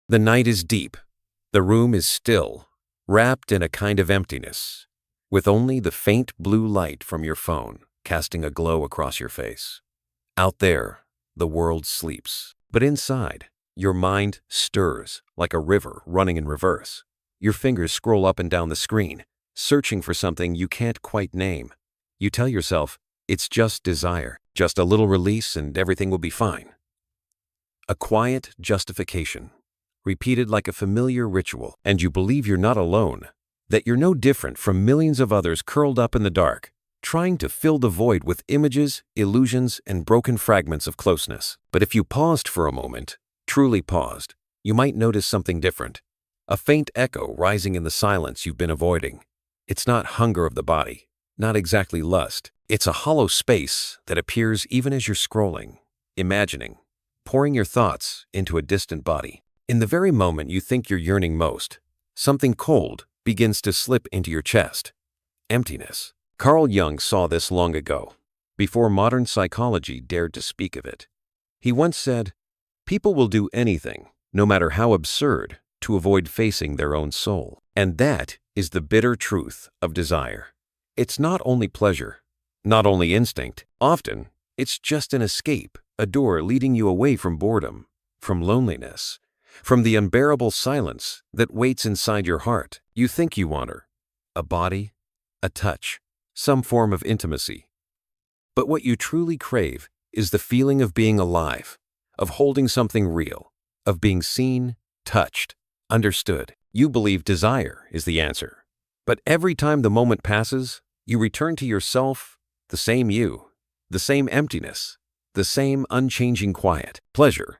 The night is deep. The room is still, wrapped in a kind of emptiness, with only the faint blue light from your phone casting a glow across your face. Out there, the world sleeps, but inside, your mind stirs like a river running in reverse. Your fingers scroll up and down the screen, searching for something you can't quite name. You tell yourself, it's just desire, just a little release and everything will be fine. A quiet justification, repeated like a familiar ritual, and you believe you're not alone, that you're no different from millions of others curled up in the dark, trying to fill the void with images, illusions, and broken fragments of closeness. But if you paused for a moment, truly paused, you might notice something different. A faint echo rising in the silence you've been avoiding. It's not hunger of the body, not exactly lust. It's a hollow space that appears even as you're scrolling, imagining, pouring your thoughts into a distant body. In the very moment you think you're yearning most, something cold begins to slip into your chest. Emptiness. Carl Jung saw this long ago, before modern psychology dared to speak of it. He once said, "People will do anything, no matter how absurd, to avoid facing their own soul." And that is the bitter truth of desire. It's not only pleasure, not only instinct. Often, it's just an escape, a door leading you away from boredom, from loneliness, from the unbearable silence that waits inside your heart. You think you want her, a body, a touch, some form of intimacy. But what you truly crave is the feeling of being alive, of holding something real, of being seen, touched, understood. You believe desire is the answer. But every time the moment passes, you return to yourself, the same you, the same emptiness, the same unchanging quiet. Pleasure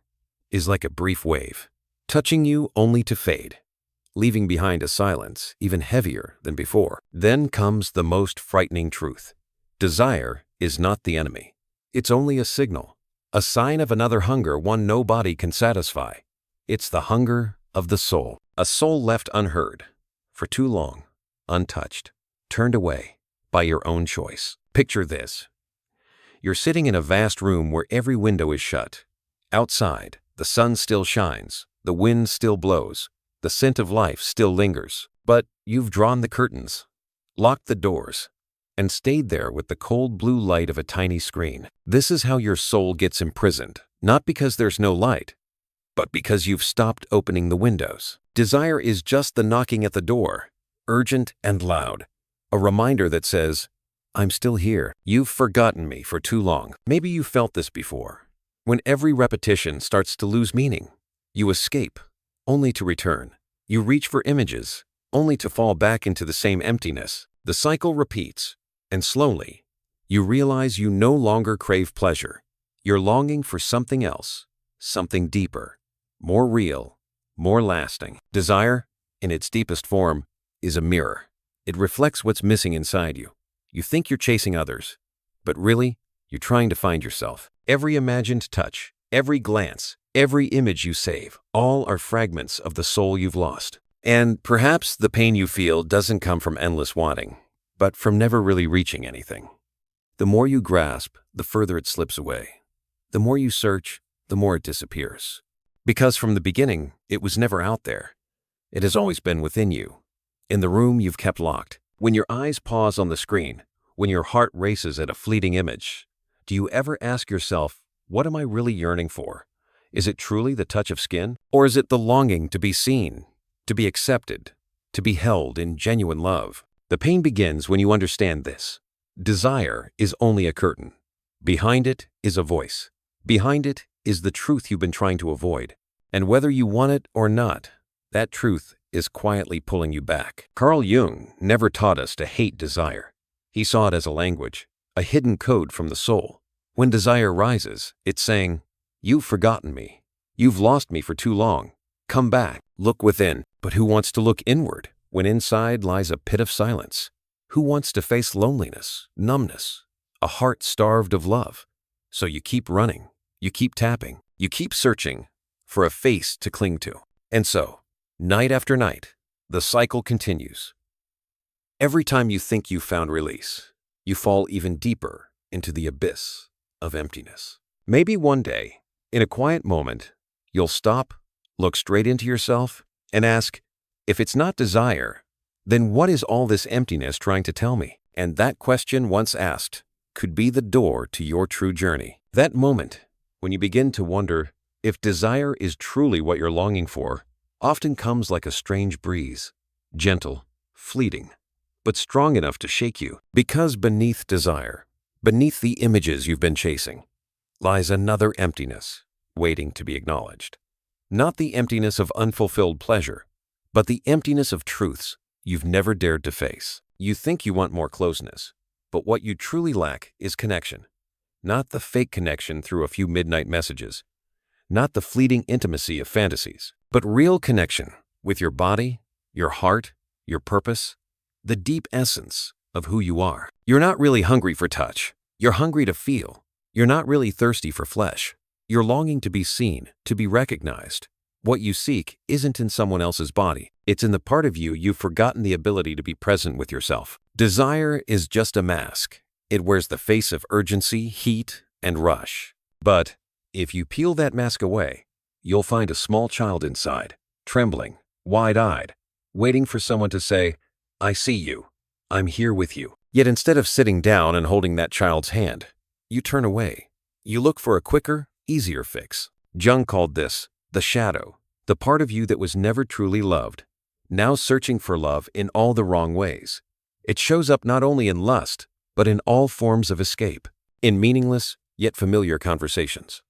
is like a brief wave, touching you only to fade, leaving behind a silence even heavier than before. Then comes the most frightening truth. Desire is not the enemy. It's only a signal, a sign of another hunger one no body can satisfy. It's the hunger of the soul, a soul left unheard, for too long, untouched, turned away by your own choice. Picture this. You're sitting in a vast room where every window is shut. Outside, the sun still shines, the wind still blows, the scent of life still lingers. But you've drawn the curtains, locked the doors, and stayed there with the cold blue light of a tiny screen. This is how your soul gets imprisoned, not because there's no light, but because you've stopped opening the windows. Desire is just the knocking at the door, urgent and loud, a reminder that says, "I'm still here. You've forgotten me for too long." Maybe you felt this before. When every repetition starts to lose meaning, you escape, only to return. You reach for images, only to fall back into the same emptiness. The cycle repeats, and slowly, you realize you no longer crave pleasure. You're longing for something else, something deeper, more real, more lasting. Desire, in its deepest form, is a mirror. It reflects what's missing inside you. You think you're chasing others, but really, you're trying to find yourself. Every imagined touch, every glance, every image you save, all are fragments of the soul you've lost. And perhaps the pain you feel doesn't come from endless wanting, but from never really reaching anything. The more you grasp, the further it slips away. The more you search, the more it disappears. Because from the beginning, it was never out there. It has always been within you, in the room you've kept locked. When your eyes pause on the screen, when your heart races at a fleeting image, do you ever ask yourself, what am I really yearning for? Is it truly the touch of skin? Or is it the longing to be seen, to be accepted, to be held in genuine love? The pain begins when you understand this. Desire is only a curtain. Behind it is a voice. Behind it is the truth you've been trying to avoid. And whether you want it or not, that truth is quietly pulling you back. Carl Jung never taught us to hate desire. He saw it as a language, a hidden code from the soul. When desire rises, it's saying, "You've forgotten me. You've lost me for too long. Come back, look within." But who wants to look inward when inside lies a pit of silence? Who wants to face loneliness, numbness, a heart starved of love? So you keep running, you keep tapping, you keep searching for a face to cling to. And so, night after night, the cycle continues. Every time you think you've found release, you fall even deeper into the abyss of emptiness. Maybe one day, in a quiet moment, you'll stop, Look straight into yourself and ask, if it's not desire, then what is all this emptiness trying to tell me? And that question, once asked, could be the door to your true journey. That moment, when you begin to wonder if desire is truly what you're longing for, often comes like a strange breeze, gentle, fleeting, but strong enough to shake you. Because beneath desire, beneath the images you've been chasing, lies another emptiness waiting to be acknowledged. Not the emptiness of unfulfilled pleasure, but the emptiness of truths you've never dared to face. You think you want more closeness, but what you truly lack is connection. Not the fake connection through a few midnight messages, not the fleeting intimacy of fantasies, but real connection with your body, your heart, your purpose, the deep essence of who you are. You're not really hungry for touch. You're hungry to feel. You're not really thirsty for flesh. You're longing to be seen, to be recognized. What you seek isn't in someone else's body. It's in the part of you you've forgotten the ability to be present with yourself. Desire is just a mask. It wears the face of urgency, heat, and rush. But if you peel that mask away, you'll find a small child inside, trembling, wide-eyed, waiting for someone to say, "I see you. I'm here with you." Yet instead of sitting down and holding that child's hand, you turn away. You look for a quicker, easier fix. Jung called this the shadow, the part of you that was never truly loved, now searching for love in all the wrong ways. It shows up not only in lust, but in all forms of escape, in meaningless yet familiar conversations,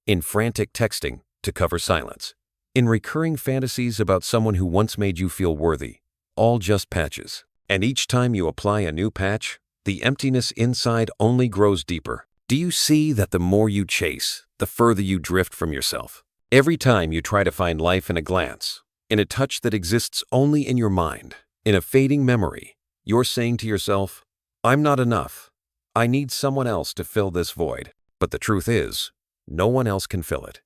in frantic texting to cover silence, in recurring fantasies about someone who once made you feel worthy, all just patches. And each time you apply a new patch, the emptiness inside only grows deeper. Do you see that the more you chase, the further you drift from yourself? Every time you try to find life in a glance, in a touch that exists only in your mind, in a fading memory, you're saying to yourself, "I'm not enough. I need someone else to fill this void." But the truth is, no one else can fill it.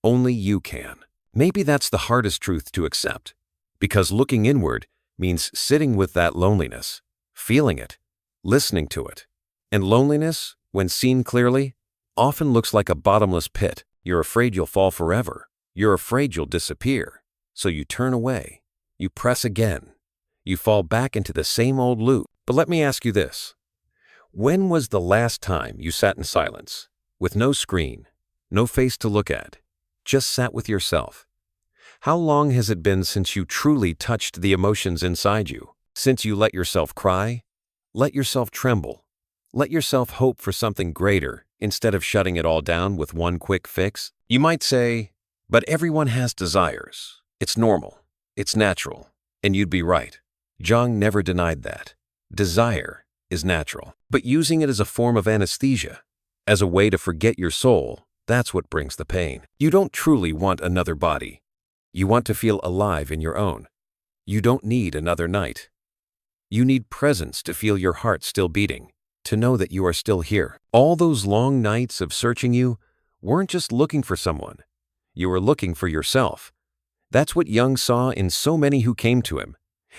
Only you can. Maybe that's the hardest truth to accept, because looking inward means sitting with that loneliness, feeling it, listening to it. And loneliness, when seen clearly, often looks like a bottomless pit. You're afraid you'll fall forever. You're afraid you'll disappear. So you turn away. You press again. You fall back into the same old loop. But let me ask you this. When was the last time you sat in silence, with no screen, no face to look at, just sat with yourself? How long has it been since you truly touched the emotions inside you? Since you let yourself cry, let yourself tremble, let yourself hope for something greater instead of shutting it all down with one quick fix? You might say, but everyone has desires. It's normal. It's natural. And you'd be right. Jung never denied that. Desire is natural. But using it as a form of anesthesia, as a way to forget your soul, that's what brings the pain. You don't truly want another body. You want to feel alive in your own. You don't need another night. You need presence to feel your heart still beating, to know that you are still here. All those long nights of searching you weren't just looking for someone. You were looking for yourself. That's what Jung saw in so many who came to him.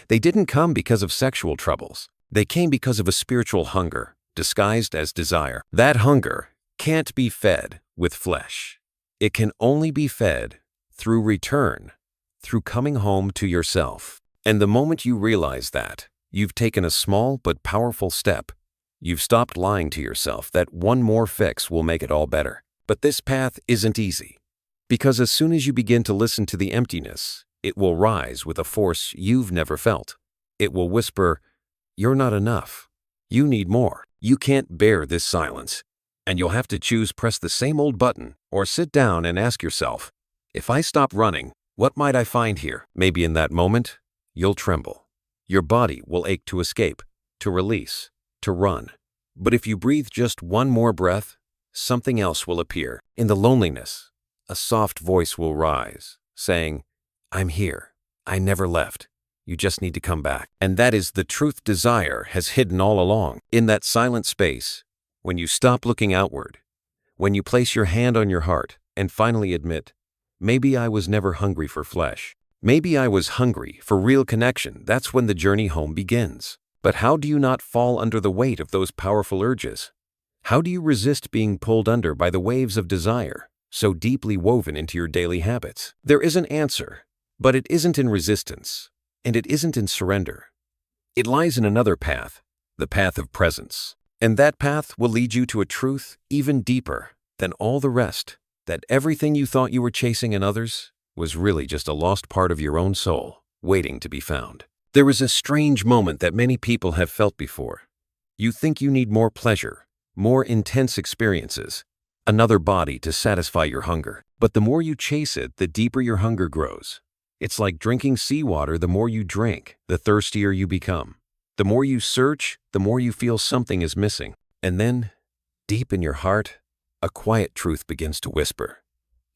They didn't come because of sexual troubles. They came because of a spiritual hunger, disguised as desire. That hunger can't be fed with flesh. It can only be fed through return, through coming home to yourself. And the moment you realize that, you've taken a small but powerful step. You've stopped lying to yourself that one more fix will make it all better. But this path isn't easy, because as soon as you begin to listen to the emptiness, it will rise with a force you've never felt. It will whisper, "You're not enough. You need more. You can't bear this silence." And you'll have to press the same old button, or sit down and ask yourself, if I stop running, what might I find here? Maybe in that moment, you'll tremble. Your body will ache to escape, to release, to run. But if you breathe just one more breath, something else will appear. In the loneliness, a soft voice will rise, saying, "I'm here. I never left. You just need to come back." And that is the truth desire has hidden all along. In that silent space, when you stop looking outward, when you place your hand on your heart and finally admit, maybe I was never hungry for flesh. Maybe I was hungry for real connection. That's when the journey home begins. But how do you not fall under the weight of those powerful urges? How do you resist being pulled under by the waves of desire? so deeply woven into your daily habits? There is an answer, but it isn't in resistance, and it isn't in surrender. It lies in another path, the path of presence. And that path will lead you to a truth even deeper than all the rest, that everything you thought you were chasing in others was really just a lost part of your own soul, waiting to be found. There is a strange moment that many people have felt before. You think you need more pleasure, more intense experiences, another body to satisfy your hunger. But the more you chase it, the deeper your hunger grows. It's like drinking seawater. The more you drink, the thirstier you become. The more you search, the more you feel something is missing. And then, deep in your heart, a quiet truth begins to whisper.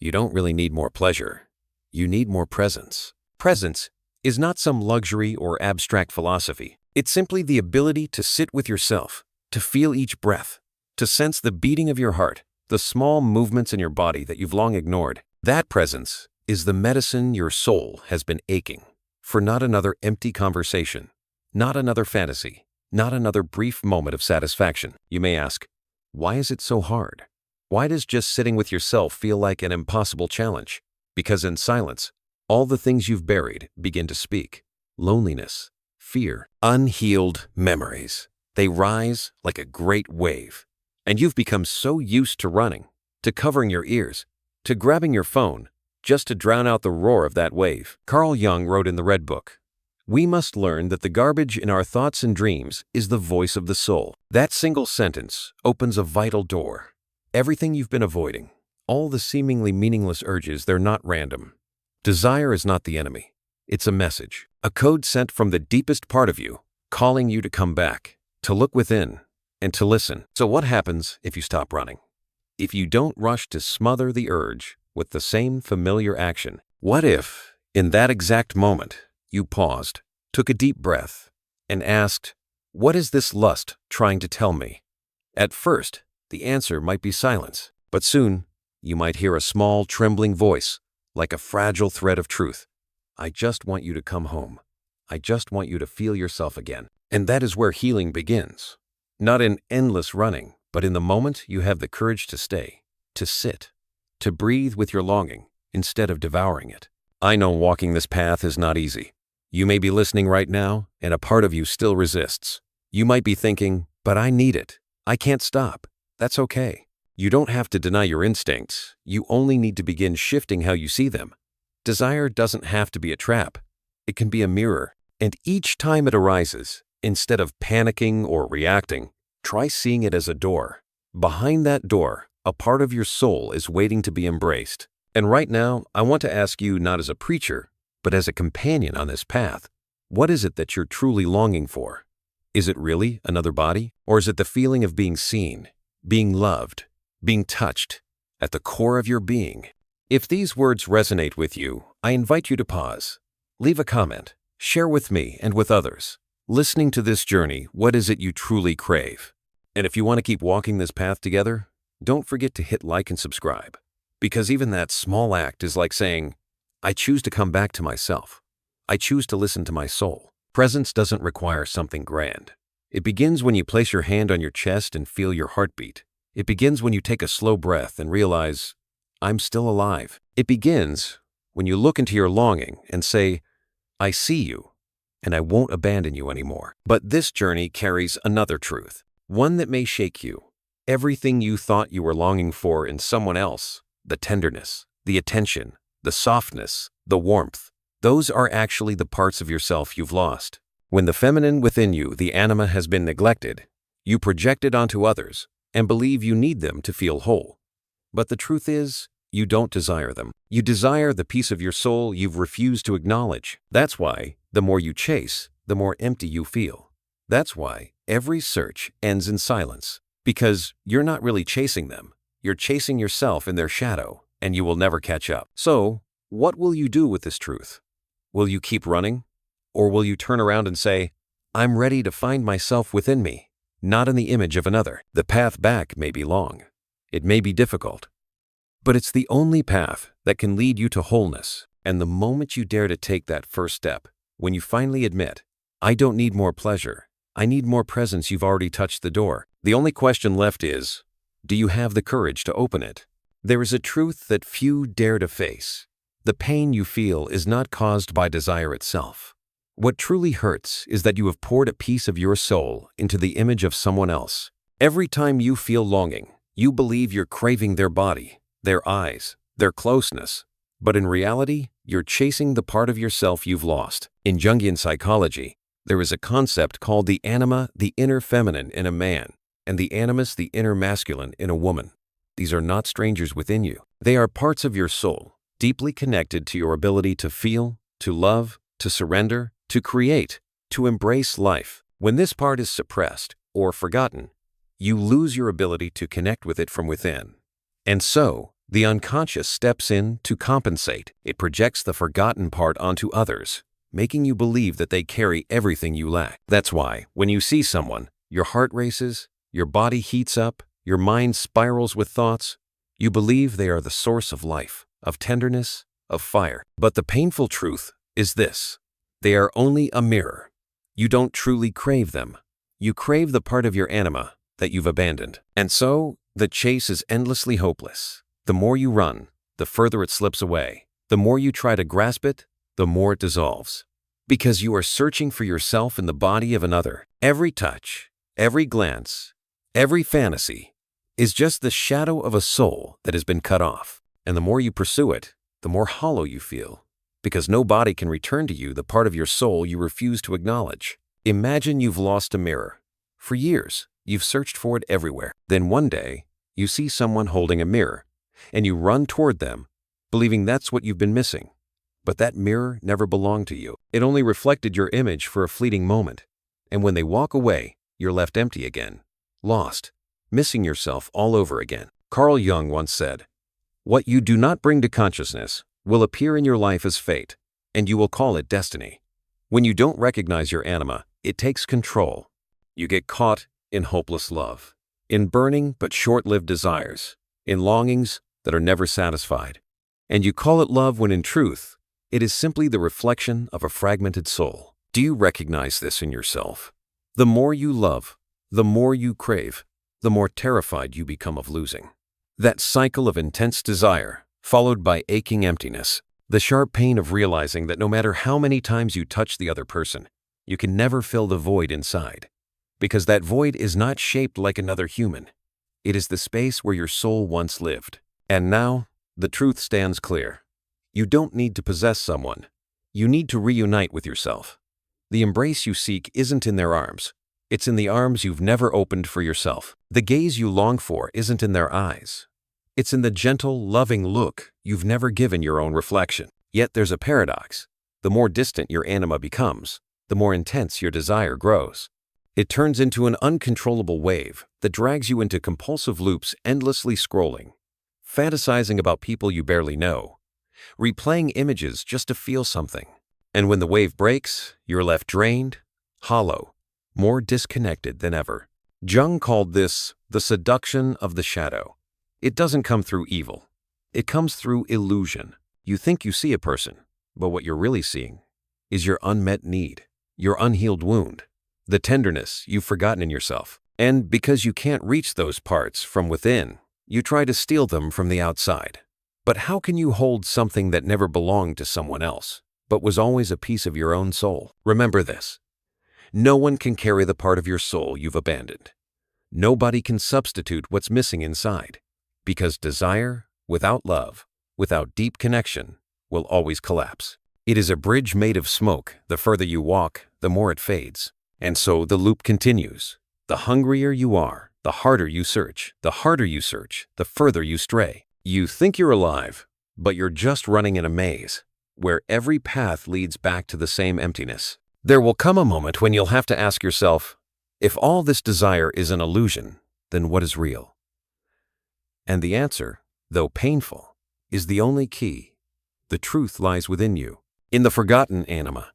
You don't really need more pleasure. You need more presence. Presence is not some luxury or abstract philosophy. It's simply the ability to sit with yourself, to feel each breath, to sense the beating of your heart, the small movements in your body that you've long ignored. That presence is the medicine your soul has been aching for. Not another empty conversation, not another fantasy, not another brief moment of satisfaction. You may ask, why is it so hard? Why does just sitting with yourself feel like an impossible challenge? Because in silence, all the things you've buried begin to speak. Loneliness, fear, unhealed memories. They rise like a great wave. And you've become so used to running, to covering your ears, to grabbing your phone, just to drown out the roar of that wave. Carl Jung wrote in the Red Book, "We must learn that the garbage in our thoughts and dreams is the voice of the soul." That single sentence opens a vital door. Everything you've been avoiding, all the seemingly meaningless urges, they're not random. Desire is not the enemy. It's a message, a code sent from the deepest part of you, calling you to come back, to look within, and to listen. So what happens if you stop running? If you don't rush to smother the urge with the same familiar action? What if, in that exact moment, you paused, took a deep breath, and asked, what is this lust trying to tell me? At first, the answer might be silence, but soon, you might hear a small, trembling voice, like a fragile thread of truth. I just want you to come home. I just want you to feel yourself again. And that is where healing begins. Not in endless running, but in the moment you have the courage to stay, to sit, to breathe with your longing instead of devouring it. I know walking this path is not easy. You may be listening right now, and a part of you still resists. You might be thinking, but I need it. I can't stop. That's okay. You don't have to deny your instincts. You only need to begin shifting how you see them. Desire doesn't have to be a trap. It can be a mirror. And each time it arises, instead of panicking or reacting, try seeing it as a door. Behind that door, a part of your soul is waiting to be embraced. And right now, I want to ask you, not as a preacher, but as a companion on this path, what is it that you're truly longing for? Is it really another body? Or is it the feeling of being seen, being loved, being touched at the core of your being? If these words resonate with you, I invite you to pause, leave a comment, share with me and with others. Listening to this journey, what is it you truly crave? And if you want to keep walking this path together, don't forget to hit like and subscribe. Because even that small act is like saying, I choose to come back to myself. I choose to listen to my soul. Presence doesn't require something grand. It begins when you place your hand on your chest and feel your heartbeat. It begins when you take a slow breath and realize, I'm still alive. It begins when you look into your longing and say, I see you, and I won't abandon you anymore. But this journey carries another truth, one that may shake you. Everything you thought you were longing for in someone else, the tenderness, the attention, the softness, the warmth, those are actually the parts of yourself you've lost. When the feminine within you, the anima, has been neglected, you project it onto others and believe you need them to feel whole. But the truth is, you don't desire them. You desire the piece of your soul you've refused to acknowledge. That's why, the more you chase, the more empty you feel. That's why every search ends in silence. Because you're not really chasing them. You're chasing yourself in their shadow, and you will never catch up. So, what will you do with this truth? Will you keep running? Or will you turn around and say, I'm ready to find myself within me, not in the image of another? The path back may be long. It may be difficult. But it's the only path that can lead you to wholeness. And the moment you dare to take that first step, when you finally admit, I don't need more pleasure, I need more presence, you've already touched the door. The only question left is, do you have the courage to open it? There is a truth that few dare to face. The pain you feel is not caused by desire itself. What truly hurts is that you have poured a piece of your soul into the image of someone else. Every time you feel longing, you believe you're craving their body, their eyes, their closeness. But in reality, you're chasing the part of yourself you've lost. In Jungian psychology, there is a concept called the Anima, the inner feminine in a man, and the Animus, the inner masculine in a woman. These are not strangers within you. They are parts of your soul, deeply connected to your ability to feel, to love, to surrender, to create, to embrace life. When this part is suppressed or forgotten, you lose your ability to connect with it from within. And so, the unconscious steps in to compensate. It projects the forgotten part onto others, making you believe that they carry everything you lack. That's why, when you see someone, your heart races, your body heats up, your mind spirals with thoughts. You believe they are the source of life, of tenderness, of fire. But the painful truth is this: they are only a mirror. You don't truly crave them. You crave the part of your anima that you've abandoned. And so, the chase is endlessly hopeless. The more you run, the further it slips away. The more you try to grasp it, the more it dissolves. Because you are searching for yourself in the body of another. Every touch, every glance, every fantasy is just the shadow of a soul that has been cut off. And the more you pursue it, the more hollow you feel. Because no body can return to you the part of your soul you refuse to acknowledge. Imagine you've lost a mirror. For years, you've searched for it everywhere. Then one day, you see someone holding a mirror, and you run toward them, believing that's what you've been missing. But that mirror never belonged to you. It only reflected your image for a fleeting moment. And when they walk away, you're left empty again, lost, missing yourself all over again. Carl Jung once said, "What you do not bring to consciousness will appear in your life as fate, and you will call it destiny." When you don't recognize your anima, it takes control. You get caught in hopeless love, in burning but short-lived desires, in longings that are never satisfied. And you call it love when in truth, it is simply the reflection of a fragmented soul. Do you recognize this in yourself? The more you love, the more you crave, the more terrified you become of losing. That cycle of intense desire, followed by aching emptiness, the sharp pain of realizing that no matter how many times you touch the other person, you can never fill the void inside. Because that void is not shaped like another human. It is the space where your soul once lived. And now, the truth stands clear. You don't need to possess someone. You need to reunite with yourself. The embrace you seek isn't in their arms. It's in the arms you've never opened for yourself. The gaze you long for isn't in their eyes. It's in the gentle, loving look you've never given your own reflection. Yet there's a paradox. The more distant your anima becomes, the more intense your desire grows. It turns into an uncontrollable wave that drags you into compulsive loops, endlessly scrolling, fantasizing about people you barely know, replaying images just to feel something. And when the wave breaks, you're left drained, hollow, more disconnected than ever. Jung called this the seduction of the shadow. It doesn't come through evil. It comes through illusion. You think you see a person, but what you're really seeing is your unmet need, your unhealed wound, the tenderness you've forgotten in yourself. And because you can't reach those parts from within, you try to steal them from the outside. But how can you hold something that never belonged to someone else, but was always a piece of your own soul? Remember this. No one can carry the part of your soul you've abandoned. Nobody can substitute what's missing inside. Because desire, without love, without deep connection, will always collapse. It is a bridge made of smoke. The further you walk, the more it fades. And so the loop continues. The hungrier you are, the harder you search. The harder you search, the further you stray. You think you're alive, but you're just running in a maze, where every path leads back to the same emptiness. There will come a moment when you'll have to ask yourself, if all this desire is an illusion, then what is real? And the answer, though painful, is the only key. The truth lies within you, in the forgotten anima,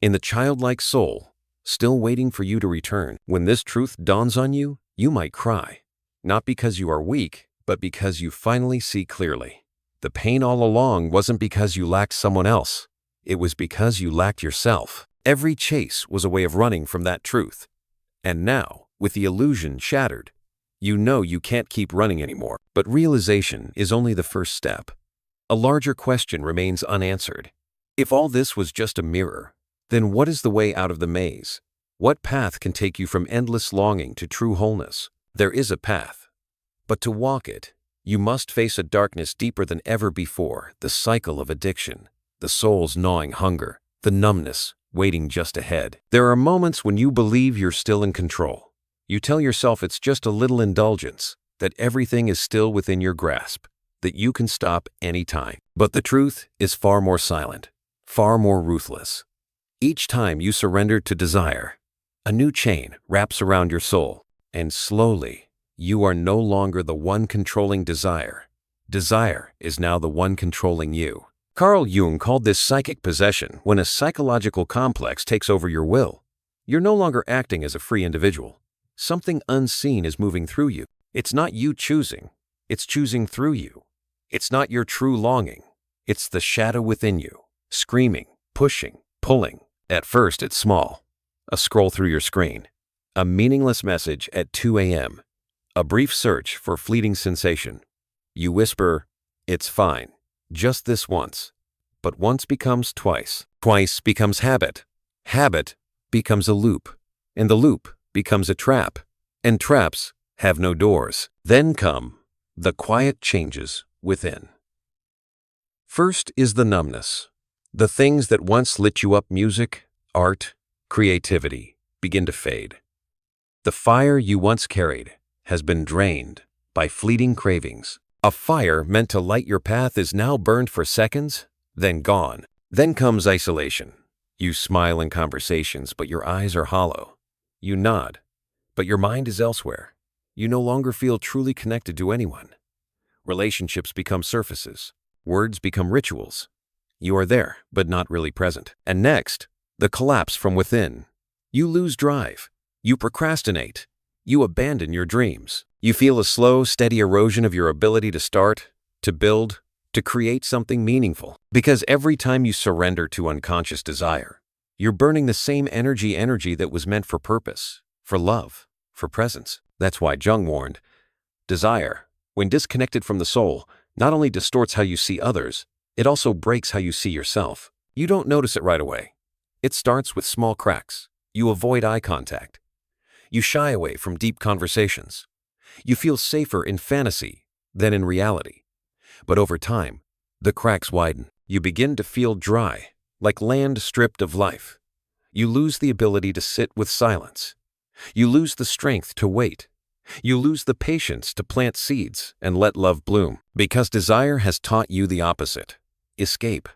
in the childlike soul, still waiting for you to return. When this truth dawns on you, you might cry, not because you are weak, but because you finally see clearly. The pain all along wasn't because you lacked someone else. It was because you lacked yourself. Every chase was a way of running from that truth. And now, with the illusion shattered, You know you can't keep running anymore, but realization is only the first step. A larger question remains unanswered. If all this was just a mirror, then what is the way out of the maze? What path can take you from endless longing to true wholeness? There is a path. But to walk it, you must face a darkness deeper than ever before, the cycle of addiction, the soul's gnawing hunger, the numbness waiting just ahead. There are moments when you believe you're still in control. You tell yourself it's just a little indulgence, that everything is still within your grasp, that you can stop anytime. But the truth is far more silent, far more ruthless. Each time you surrender to desire, a new chain wraps around your soul, and slowly, you are no longer the one controlling desire. Desire is now the one controlling you. Carl Jung called this psychic possession when a psychological complex takes over your will. You're no longer acting as a free individual. Something unseen is moving through you. It's not you choosing, it's choosing through you. It's not your true longing, it's the shadow within you, screaming, pushing, pulling. At first it's small, a scroll through your screen, a meaningless message at 2 a.m., a brief search for fleeting sensation. You whisper, "It's fine, just this once." But once becomes twice. Twice becomes habit. Habit becomes a loop. And the loop becomes a trap. And traps have no doors. Then come the quiet changes within. First is the numbness. The things that once lit you up, music, art, creativity, begin to fade. The fire you once carried has been drained by fleeting cravings. A fire meant to light your path is now burned for seconds, then gone. Then comes isolation. You smile in conversations, but your eyes are hollow. You nod, but your mind is elsewhere. You no longer feel truly connected to anyone. Relationships become surfaces. Words become rituals. You are there, but not really present. And next, the collapse from within. You lose drive. You procrastinate. You abandon your dreams. You feel a slow, steady erosion of your ability to start, to build, to create something meaningful. Because every time you surrender to unconscious desire, you're burning the same energy that was meant for purpose, for love, for presence. That's why Jung warned, desire, when disconnected from the soul, not only distorts how you see others, it also breaks how you see yourself. You don't notice it right away. It starts with small cracks. You avoid eye contact. You shy away from deep conversations. You feel safer in fantasy than in reality. But over time, the cracks widen. You begin to feel dry, like land stripped of life. You lose the ability to sit with silence. You lose the strength to wait. You lose the patience to plant seeds and let love bloom. Because desire has taught you the opposite. Escape.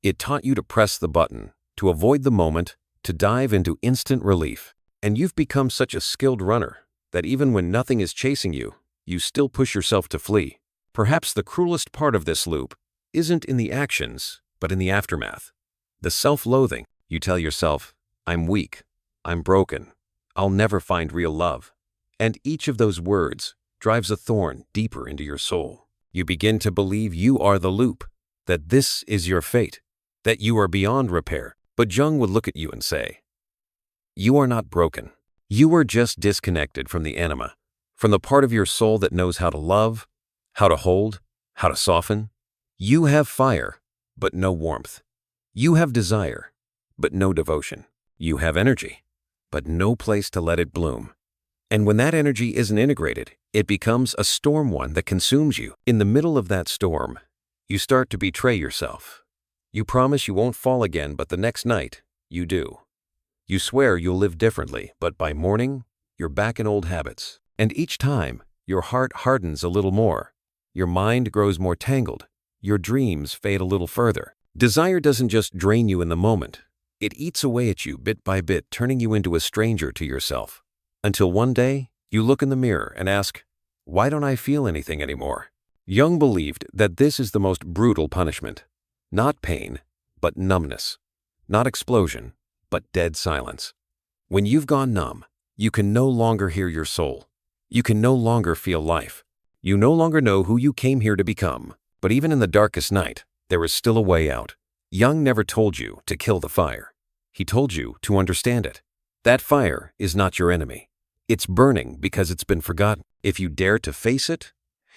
It taught you to press the button, to avoid the moment, to dive into instant relief. And you've become such a skilled runner that even when nothing is chasing you, you still push yourself to flee. Perhaps the cruelest part of this loop isn't in the actions, but in the aftermath. The self-loathing. You tell yourself, "I'm weak, I'm broken, I'll never find real love." And each of those words drives a thorn deeper into your soul. You begin to believe you are the loop, that this is your fate, that you are beyond repair. But Jung would look at you and say, "You are not broken. You are just disconnected from the anima, from the part of your soul that knows how to love, how to hold, how to soften. You have fire, but no warmth. You have desire, but no devotion. You have energy, but no place to let it bloom. And when that energy isn't integrated, it becomes a storm one that consumes you. In the middle of that storm, you start to betray yourself. You promise you won't fall again, but the next night, you do. You swear you'll live differently, but by morning, you're back in old habits. And each time, your heart hardens a little more. Your mind grows more tangled. Your dreams fade a little further. Desire doesn't just drain you in the moment. It eats away at you bit by bit, turning you into a stranger to yourself. Until one day, you look in the mirror and ask, "Why don't I feel anything anymore?" Jung believed that this is the most brutal punishment. Not pain, but numbness. Not explosion, but dead silence. When you've gone numb, you can no longer hear your soul. You can no longer feel life. You no longer know who you came here to become. But even in the darkest night, there is still a way out. Jung never told you to kill the fire. He told you to understand it. That fire is not your enemy. It's burning because it's been forgotten. If you dare to face it,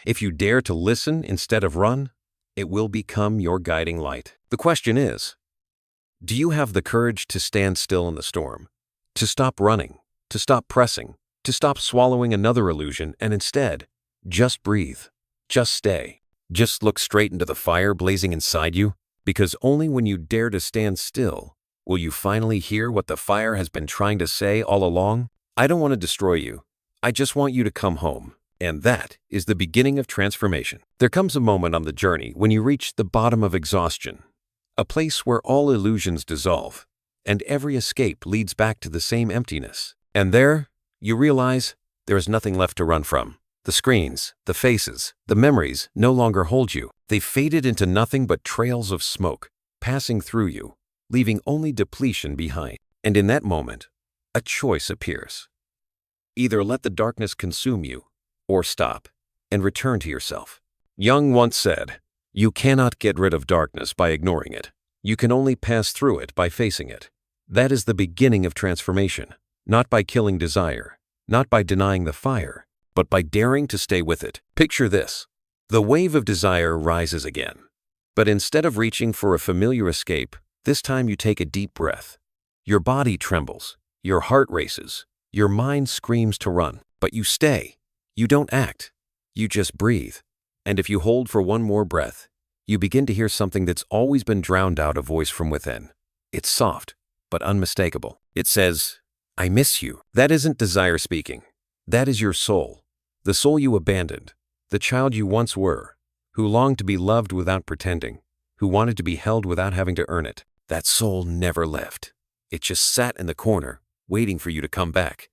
if you dare to listen instead of run, it will become your guiding light. The question is, do you have the courage to stand still in the storm, to stop running, to stop pressing, to stop swallowing another illusion and instead, just breathe, just stay, just look straight into the fire blazing inside you? Because only when you dare to stand still will you finally hear what the fire has been trying to say all along. I don't want to destroy you. I just want you to come home. And that is the beginning of transformation. There comes a moment on the journey when you reach the bottom of exhaustion, a place where all illusions dissolve, and every escape leads back to the same emptiness. And there, you realize there is nothing left to run from. The screens, the faces, the memories no longer hold you. They've faded into nothing but trails of smoke, passing through you, leaving only depletion behind. And in that moment, a choice appears. Either let the darkness consume you, or stop and return to yourself. Jung once said, "You cannot get rid of darkness by ignoring it. You can only pass through it by facing it." That is the beginning of transformation, not by killing desire, not by denying the fire, but by daring to stay with it. Picture this. The wave of desire rises again. But instead of reaching for a familiar escape, this time you take a deep breath. Your body trembles, your heart races, your mind screams to run, but you stay. You don't act, you just breathe. And if you hold for one more breath, you begin to hear something that's always been drowned out, a voice from within. It's soft, but unmistakable. It says, "I miss you." That isn't desire speaking. That is your soul, the soul you abandoned, the child you once were, who longed to be loved without pretending, who wanted to be held without having to earn it. That soul never left. It just sat in the corner, waiting for you to come back.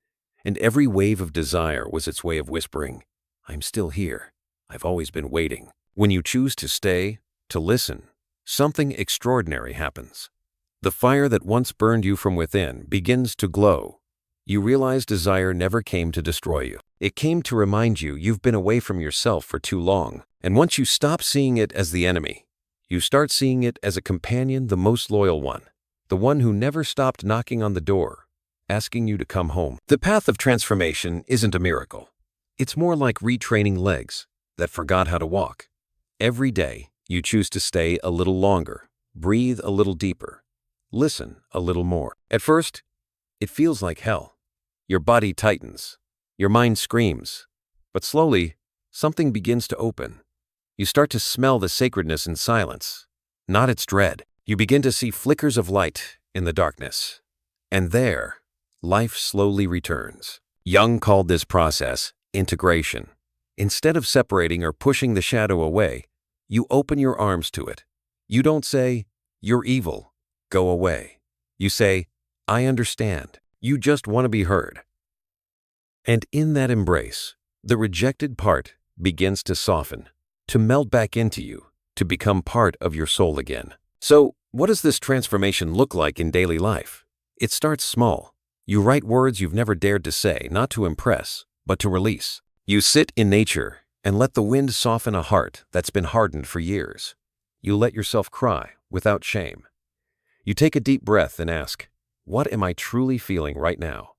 And every wave of desire was its way of whispering, "I'm still here. I've always been waiting." When you choose to stay, to listen, something extraordinary happens. The fire that once burned you from within begins to glow. You realize desire never came to destroy you. It came to remind you you've been away from yourself for too long. And once you stop seeing it as the enemy, you start seeing it as a companion, the most loyal one, the one who never stopped knocking on the door, asking you to come home. The path of transformation isn't a miracle. It's more like retraining legs that forgot how to walk. Every day, you choose to stay a little longer, breathe a little deeper, listen a little more. At first, it feels like hell. Your body tightens, your mind screams, but slowly, something begins to open. You start to smell the sacredness in silence, not its dread. You begin to see flickers of light in the darkness. And there, life slowly returns. Jung called this process integration. Instead of separating or pushing the shadow away, you open your arms to it. You don't say, "You're evil, go away." You say, "I understand. You just want to be heard." And in that embrace, the rejected part begins to soften, to melt back into you, to become part of your soul again. So, what does this transformation look like in daily life? It starts small. You write words you've never dared to say, not to impress, but to release. You sit in nature and let the wind soften a heart that's been hardened for years. You let yourself cry without shame. You take a deep breath and ask, "What am I truly feeling right now?"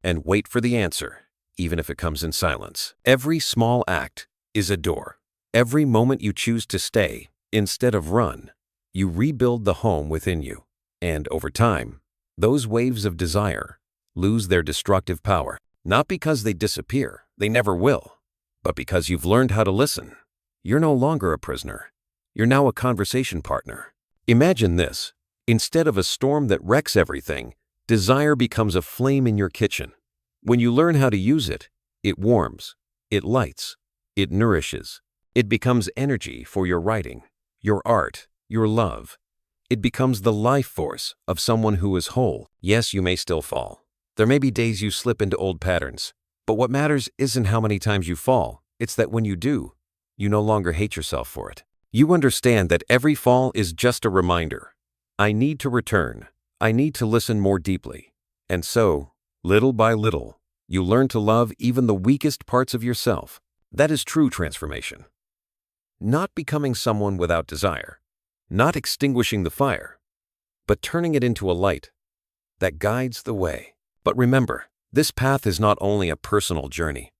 And wait for the answer, even if it comes in silence. Every small act is a door. Every moment you choose to stay instead of run, you rebuild the home within you. And over time, those waves of desire lose their destructive power. Not because they disappear, they never will, but because you've learned how to listen. You're no longer a prisoner. You're now a conversation partner. Imagine this. Instead of a storm that wrecks everything, desire becomes a flame in your kitchen. When you learn how to use it, it warms, it lights, it nourishes. It becomes energy for your writing, your art, your love. It becomes the life force of someone who is whole. Yes, you may still fall. There may be days you slip into old patterns, but what matters isn't how many times you fall. It's that when you do, you no longer hate yourself for it. You understand that every fall is just a reminder. I need to return. I need to listen more deeply. And so, little by little, you learn to love even the weakest parts of yourself. That is true transformation. Not becoming someone without desire, not extinguishing the fire, but turning it into a light that guides the way. But remember, this path is not only a personal journey,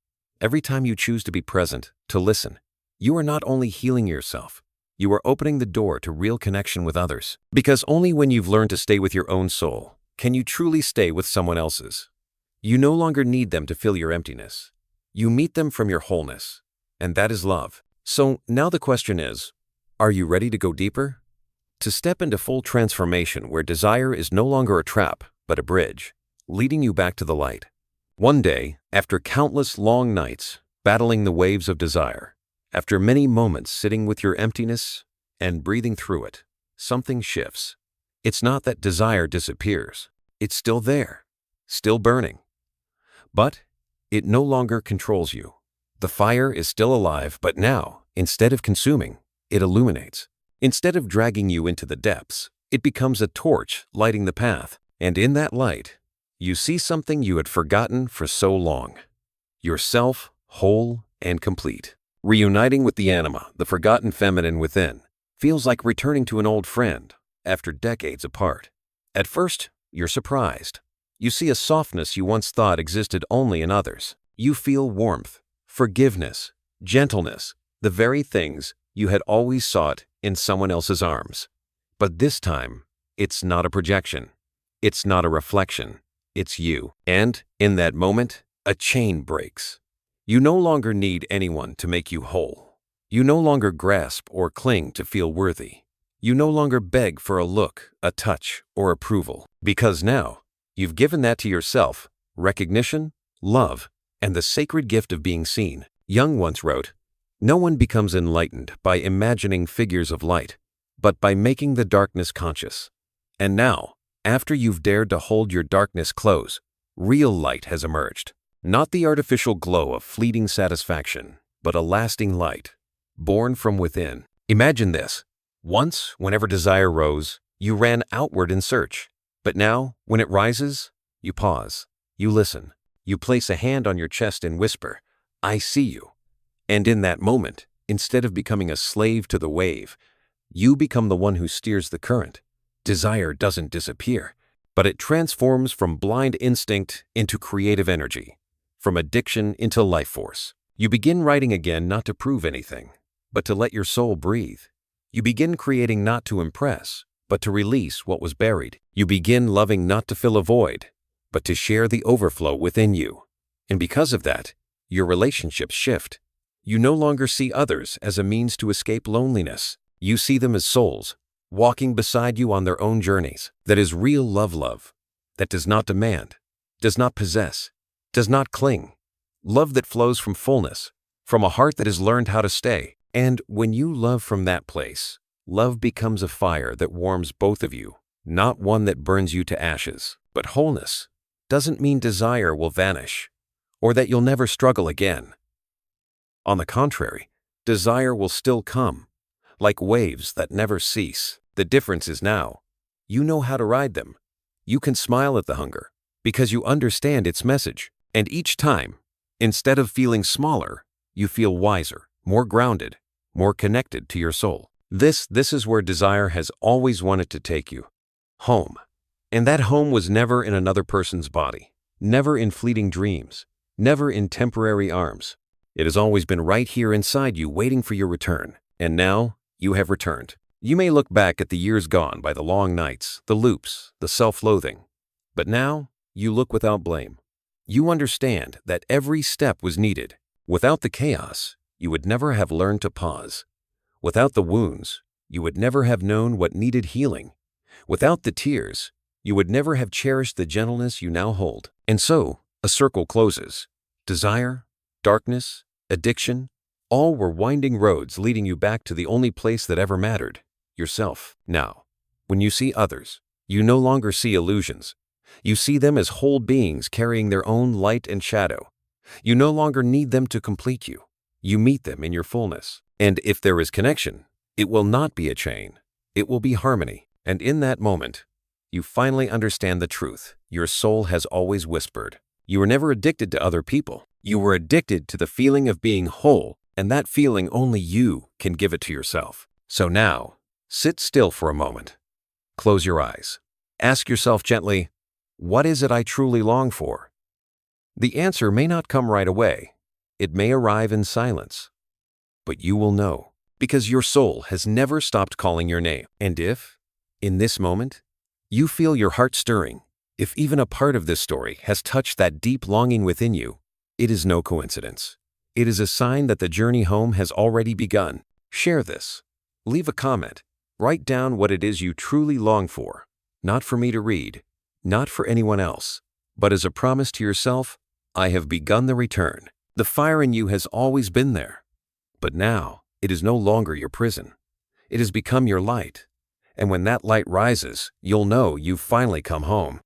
Every time you choose to be present, to listen, you are not only healing yourself, you are opening the door to real connection with others. Because only when you've learned to stay with your own soul can you truly stay with someone else's. You no longer need them to fill your emptiness. You meet them from your wholeness, and that is love. So now the question is, are you ready to go deeper? To step into full transformation where desire is no longer a trap, but a bridge, leading you back to the light. One day, after countless long nights battling the waves of desire, after many moments sitting with your emptiness and breathing through it, something shifts. It's not that desire disappears. It's still there, still burning. But it no longer controls you. The fire is still alive, but now, instead of consuming, it illuminates. Instead of dragging you into the depths, it becomes a torch lighting the path. And in that light, you see something you had forgotten for so long. Yourself, whole and complete. Reuniting with the Anima, the forgotten feminine within, feels like returning to an old friend after decades apart. At first, you're surprised. You see a softness you once thought existed only in others. You feel warmth, forgiveness, gentleness, the very things you had always sought in someone else's arms. But this time, it's not a projection. It's not a reflection. It's you. And in that moment, a chain breaks. You no longer need anyone to make you whole. You no longer grasp or cling to feel worthy. You no longer beg for a look, a touch, or approval. Because now, you've given that to yourself, recognition, love, and the sacred gift of being seen. Jung once wrote, "No one becomes enlightened by imagining figures of light, but by making the darkness conscious." And now, after you've dared to hold your darkness close, real light has emerged. Not the artificial glow of fleeting satisfaction, but a lasting light, born from within. Imagine this. Once, whenever desire rose, you ran outward in search. But now, when it rises, you pause, you listen, you place a hand on your chest and whisper, "I see you." And in that moment, instead of becoming a slave to the wave, you become the one who steers the current. Desire doesn't disappear, but it transforms from blind instinct into creative energy, from addiction into life force. You begin writing again not to prove anything, but to let your soul breathe. You begin creating not to impress, but to release what was buried. You begin loving not to fill a void, but to share the overflow within you. And because of that, your relationships shift. You no longer see others as a means to escape loneliness. You see them as souls, walking beside you on their own journeys. That is real love, that does not demand, does not possess, does not cling. Love that flows from fullness, from a heart that has learned how to stay. And when you love from that place, love becomes a fire that warms both of you, not one that burns you to ashes. But wholeness doesn't mean desire will vanish, or that you'll never struggle again. On the contrary, desire will still come, like waves that never cease. The difference is now, you know how to ride them. You can smile at the hunger, because you understand its message. And each time, instead of feeling smaller, you feel wiser, more grounded, more connected to your soul. This is where desire has always wanted to take you. Home. And that home was never in another person's body, never in fleeting dreams, never in temporary arms. It has always been right here inside you waiting for your return. And now, you have returned. You may look back at the years gone by the long nights, the loops, the self-loathing. But now, you look without blame. You understand that every step was needed. Without the chaos, you would never have learned to pause. Without the wounds, you would never have known what needed healing. Without the tears, you would never have cherished the gentleness you now hold. And so, a circle closes. Desire, darkness, addiction, all were winding roads leading you back to the only place that ever mattered, yourself. Now, when you see others, you no longer see illusions. You see them as whole beings carrying their own light and shadow. You no longer need them to complete you. You meet them in your fullness. And if there is connection, it will not be a chain. It will be harmony. And in that moment, you finally understand the truth your soul has always whispered. You were never addicted to other people. You were addicted to the feeling of being whole, and that feeling only you can give it to yourself. So now, sit still for a moment. Close your eyes. Ask yourself gently, what is it I truly long for? The answer may not come right away. It may arrive in silence, but you will know, because your soul has never stopped calling your name. And if, in this moment, you feel your heart stirring, if even a part of this story has touched that deep longing within you, it is no coincidence. It is a sign that the journey home has already begun. Share this. Leave a comment. Write down what it is you truly long for, not for me to read, not for anyone else, but as a promise to yourself. I have begun the return. The fire in you has always been there, but now it is no longer your prison. It has become your light, and when that light rises, you'll know you've finally come home.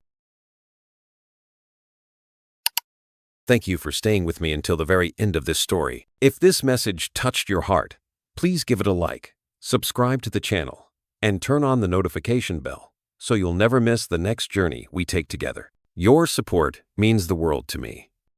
Thank you for staying with me until the very end of this story. If this message touched your heart, please give it a like, subscribe to the channel, and turn on the notification bell so you'll never miss the next journey we take together. Your support means the world to me.